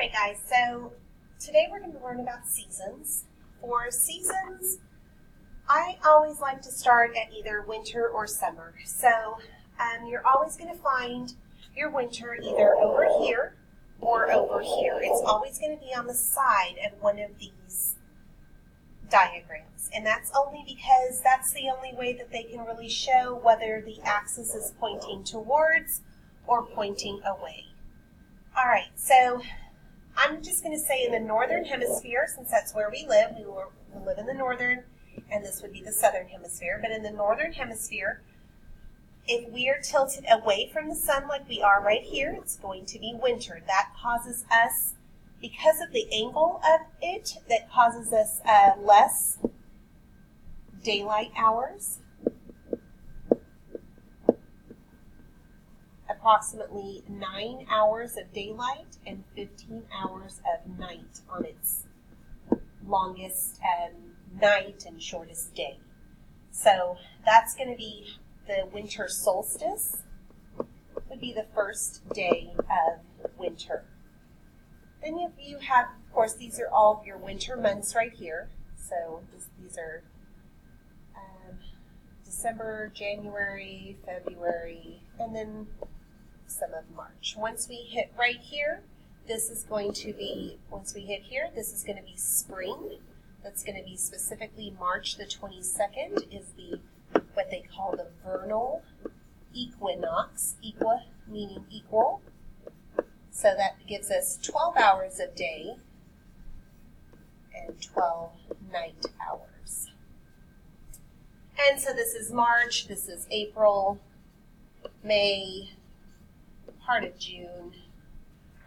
Alright guys, so today we're going to learn about seasons. For seasons, I always like to start at either winter or summer. So you're always going to find your winter either over here or over here. It's always going to be on the side of one of these diagrams. And that's only because that's the only way that they can really show whether the axis is pointing towards or pointing away. Alright, so I'm just going to say in the northern hemisphere, since that's where we live. We live in the northern, and this would be the southern hemisphere. But in the northern hemisphere, if we are tilted away from the sun like we are right here, it's going to be winter. That causes us, because of the angle of it, that causes us less daylight hours. Approximately 9 hours of daylight and 15 hours of night on its longest night and shortest day. So that's going to be the winter solstice, would be the first day of winter. Then you have, of course, these are all your winter months right here. So these are December, January, February, and then some of March. Once we hit right here, this is going to be, once we hit here, this is going to be spring. That's going to be specifically March the 22nd is the, what they call the vernal equinox, equa meaning equal. So that gives us 12 hours of day and 12 night hours. And so this is March, this is April, May, part of June.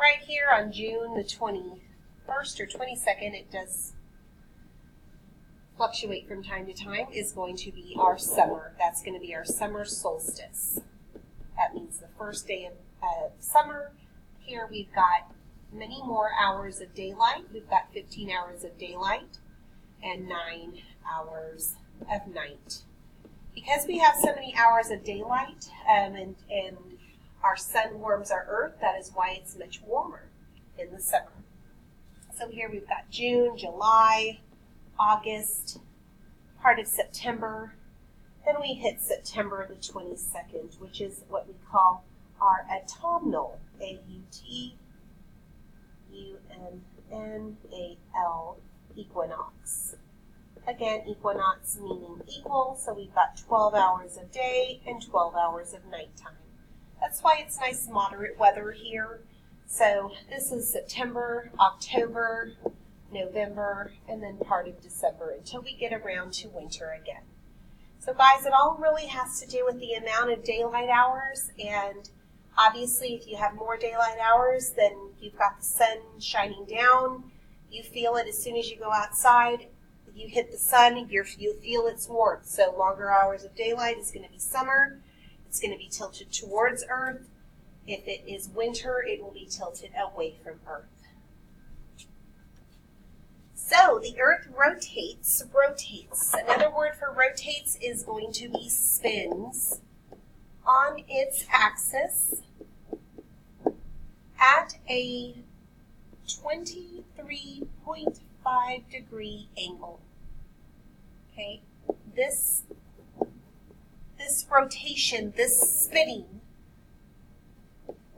Right here on June the 21st or 22nd, it does fluctuate from time to time, is going to be our summer. That's going to be our summer solstice. That means the first day of summer. Here we've got many more hours of daylight. We've got 15 hours of daylight and 9 hours of night. Because we have so many hours of daylight and our sun warms our earth, that is why it's much warmer in the summer. So here we've got June, July, August, part of September. Then we hit September the 22nd, which is what we call our autumnal, A-U-T-U-M-N-A-L, equinox. Again, equinox meaning equal, so we've got 12 hours of day and 12 hours of nighttime. That's why it's nice moderate weather here. So this is September, October, November, and then part of December until we get around to winter again. So guys, it all really has to do with the amount of daylight hours, and obviously if you have more daylight hours, then you've got the sun shining down. You feel it as soon as you go outside. If you hit the sun, you feel its warmth. So longer hours of daylight is going to be summer. It's going to be tilted towards Earth. If it is winter, it will be tilted away from Earth. So the Earth rotates. Another word for rotates is going to be spins on its axis at a 23.5 degree angle. Okay, this rotation, this spinning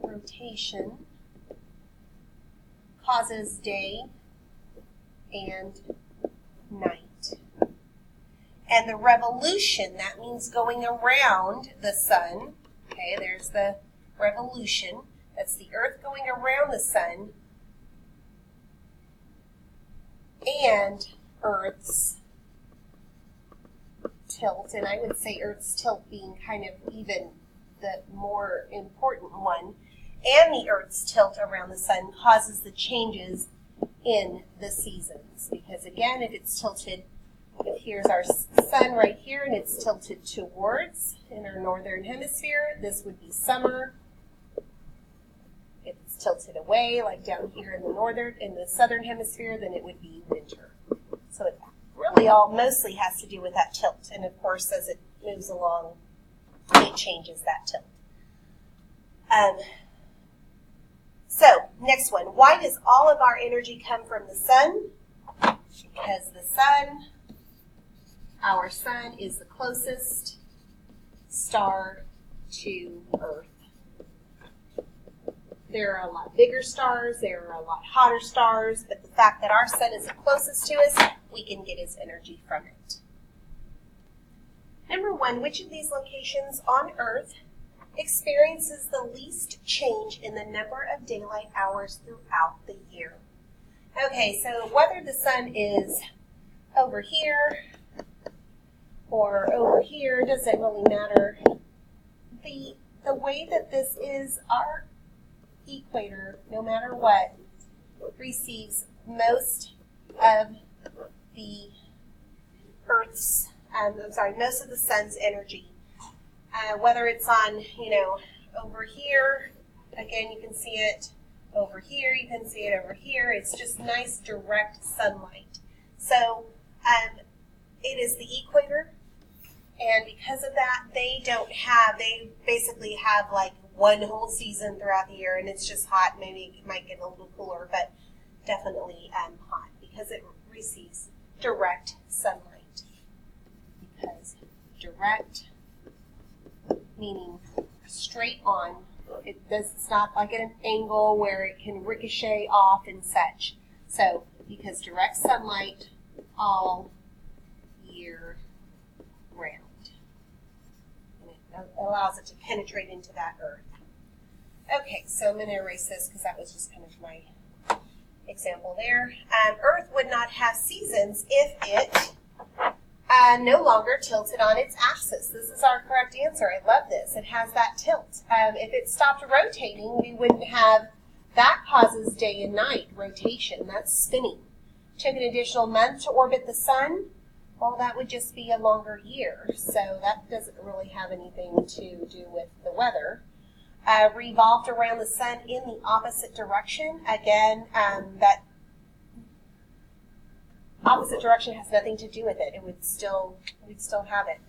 rotation causes day and night. And the revolution, that means going around the sun. Okay, there's the revolution. That's the Earth going around the sun and Earth's tilt, and I would say Earth's tilt being kind of even the more important one, and the Earth's tilt around the sun causes the changes in the seasons. Because again, if it's tilted, if here's our sun right here and it's tilted towards in our northern hemisphere, this would be summer. If it's tilted away, like down here in the southern hemisphere, then it would be winter. So it really all mostly has to do with that tilt. And of course, as it moves along, it changes that tilt. So, next one. Why does all of our energy come from the sun? Because the sun, our sun, is the closest star to Earth. There are a lot bigger stars, there are a lot hotter stars, but the fact that our sun is the closest to us, we can get its energy from it. Number 1, which of these locations on Earth experiences the least change in the number of daylight hours throughout the year? Okay, so whether the sun is over here or over here doesn't really matter. The way that this is, our equator, no matter what, receives most of the Earth's, most of the sun's energy. Whether it's on, over here, again, you can see it over here, you can see it over here. It's just nice direct sunlight. So it is the equator, and because of that, they basically have like one whole season throughout the year, and it's just hot. Maybe it might get a little cooler, but definitely hot because it receives direct sunlight. Because direct, meaning straight on, it's not like at an angle where it can ricochet off and such. So, because direct sunlight all year round. And it allows it to penetrate into that Earth. Okay, so I'm going to erase this because that was just kind of my example there. Earth would not have seasons if it no longer tilted on its axis. This is our correct answer. I love this. It has that tilt. If it stopped rotating, we wouldn't have, that causes day and night rotation. That's spinning. Took an additional month to orbit the sun, well, that would just be a longer year. So that doesn't really have anything to do with the weather. Revolved around the sun in the opposite direction. Again, that opposite direction has nothing to do with it. We'd still have it.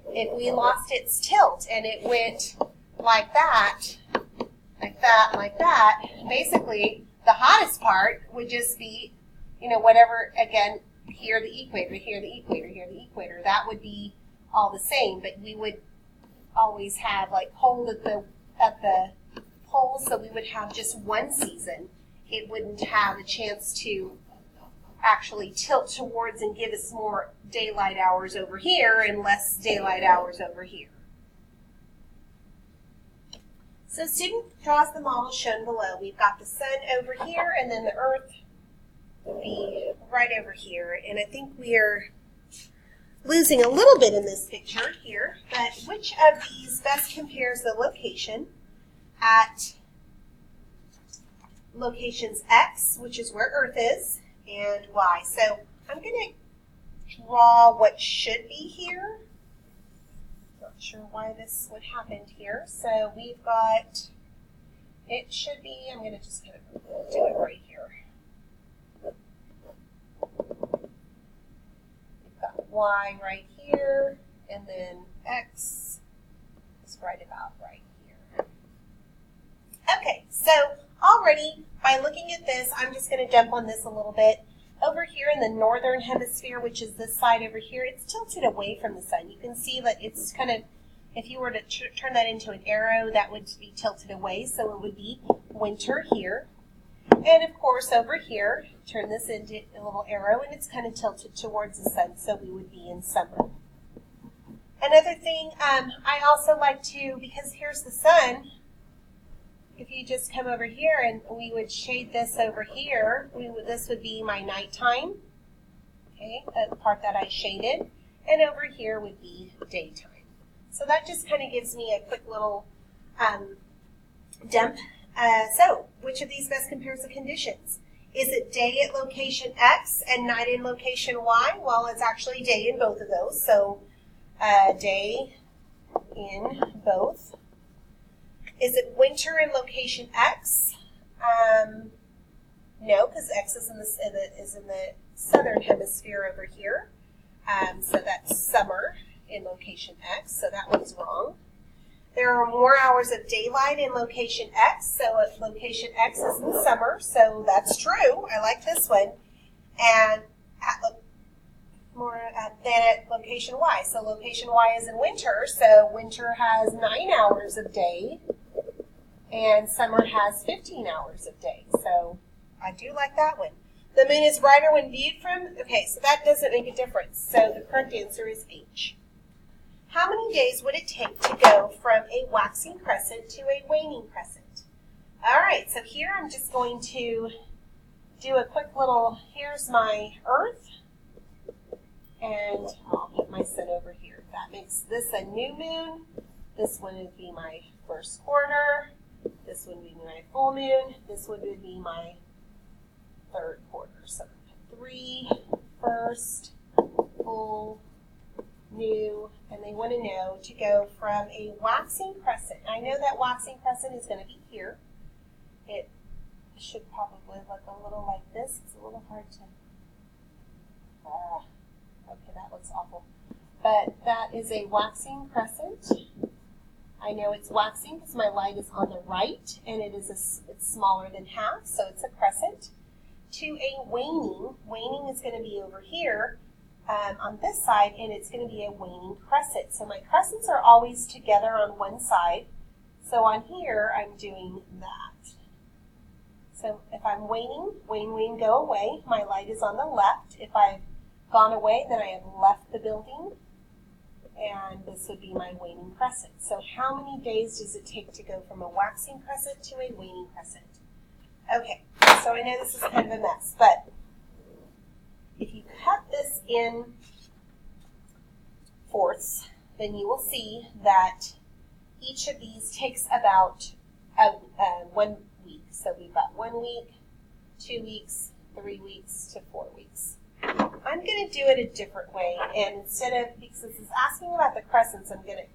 If we lost its tilt and it went like that, basically the hottest part would just be, whatever, again, here the equator, here the equator, here the equator. That would be all the same, but we would always have like cold at the poles, so we would have just one season. It wouldn't have a chance to actually tilt towards and give us more daylight hours over here and less daylight hours over here. So student draws the model shown below. We've got the sun over here, and then the Earth would be right over here. And I think we're losing a little bit in this picture here, but which of these best compares the location at locations X, which is where Earth is, and Y. So I'm going to draw what should be here. Not sure why this would happen here. So we've got, it should be, I'm going to just kind of do it right here. We've got Y right here, and then X is right about right here. Okay, so already by looking at this, I'm just going to jump on this a little bit. Over here in the northern hemisphere, which is this side over here, it's tilted away from the sun. You can see that it's kind of, if you were to turn that into an arrow, that would be tilted away, so it would be winter here. And of course over here, turn this into a little arrow, and it's kind of tilted towards the sun, so we would be in summer. Another thing, I also like to, because here's the sun, if you just come over here and we would shade this over here, this would be my nighttime, okay, the part that I shaded, and over here would be daytime. So that just kind of gives me a quick little dump. So, which of these best compares the conditions? Is it day at location X and night in location Y? Well, it's actually day in both of those, so day in both. Is it winter in location X? No, because X is in the southern hemisphere over here. So that's summer in location X, so that one's wrong. There are more hours of daylight in location X, so location X is in summer, so that's true. I like this one. And more than at location Y. So location Y is in winter, so winter has 9 hours of day, and summer has 15 hours of day. So I do like that one. The moon is brighter when viewed from, okay, so that doesn't make a difference. So the correct answer is H. How many days would it take to go from a waxing crescent to a waning crescent? All right, so here I'm just going to do a quick little, here's my Earth, and I'll put my sun over here. That makes this a new moon. This one would be my first quarter. This one would be my full moon. This one would be my third quarter. So 3, first, full, new, and they want to know to go from a waxing crescent. I know that waxing crescent is going to be here. It should probably look a little like this. It's a little hard to, okay, that looks awful. But that is a waxing crescent. I know it's waxing because my light is on the right, and it's smaller than half, so it's a crescent. To a waning, waning is going to be over here on this side, and it's going to be a waning crescent. So my crescents are always together on one side. So on here, I'm doing that. So if I'm waning, wane, wane, go away. My light is on the left. If I've gone away, then I have left the building, and this would be my waning crescent. So how many days does it take to go from a waxing crescent to a waning crescent? Okay, so I know this is kind of a mess, but if you cut this in fourths, then you will see that each of these takes about 1 week. So we've got 1 week, 2 weeks, 3 weeks to 4 weeks. I'm going to do it a different way, and instead of, because this is asking about the crescents, I'm going to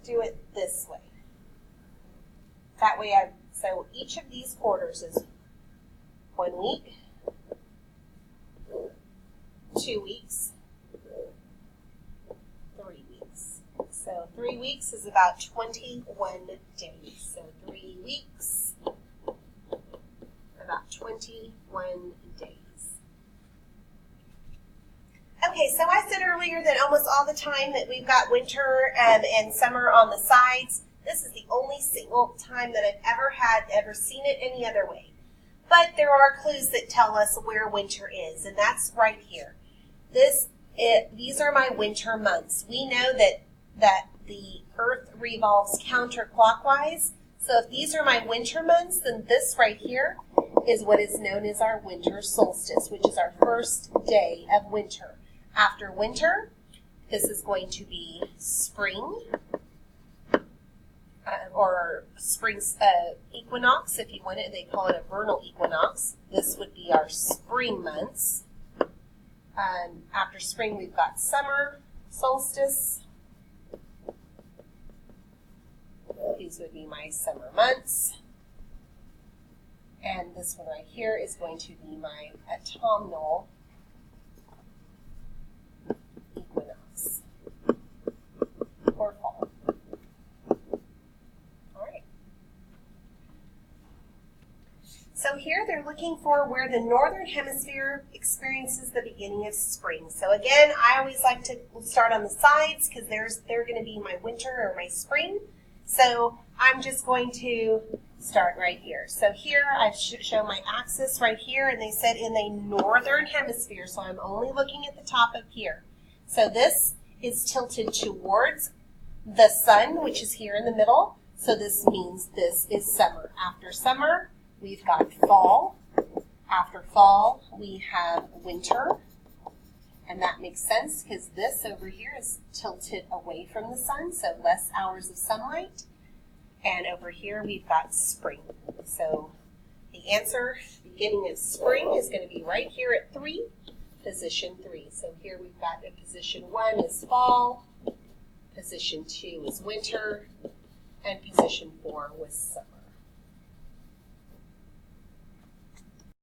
do it this way. That way so each of these quarters is 1 week, 2 weeks, 3 weeks. So 3 weeks is about 21 days. So 3 weeks, about 21 days. Okay, so I said earlier that almost all the time that we've got winter and summer on the sides. This is the only single time that I've ever seen it any other way. But there are clues that tell us where winter is, and that's right here. These are my winter months. We know that the Earth revolves counterclockwise. So if these are my winter months, then this right here is what is known as our winter solstice, which is our first day of winter. After winter, this is going to be spring, or spring equinox, if you want it. They call it a vernal equinox. This would be our spring months. After spring, we've got summer solstice. These would be my summer months. And this one right here is going to be my autumnal equinox, or fall. All right. So here they're looking for where the northern hemisphere experiences the beginning of spring. So again, I always like to start on the sides because they're going to be my winter or my spring. So I'm just going to start right here. So here I show my axis right here, and they said in the northern hemisphere, so I'm only looking at the top of here. So this is tilted towards the sun, which is here in the middle. So this means this is summer. After summer, we've got fall. After fall, we have winter. And that makes sense because this over here is tilted away from the sun, so less hours of sunlight. And over here we've got spring. So the answer, beginning of spring, is going to be right here at 3, position 3. So here we've got a position 1 is fall, position 2 is winter, and position 4 was summer.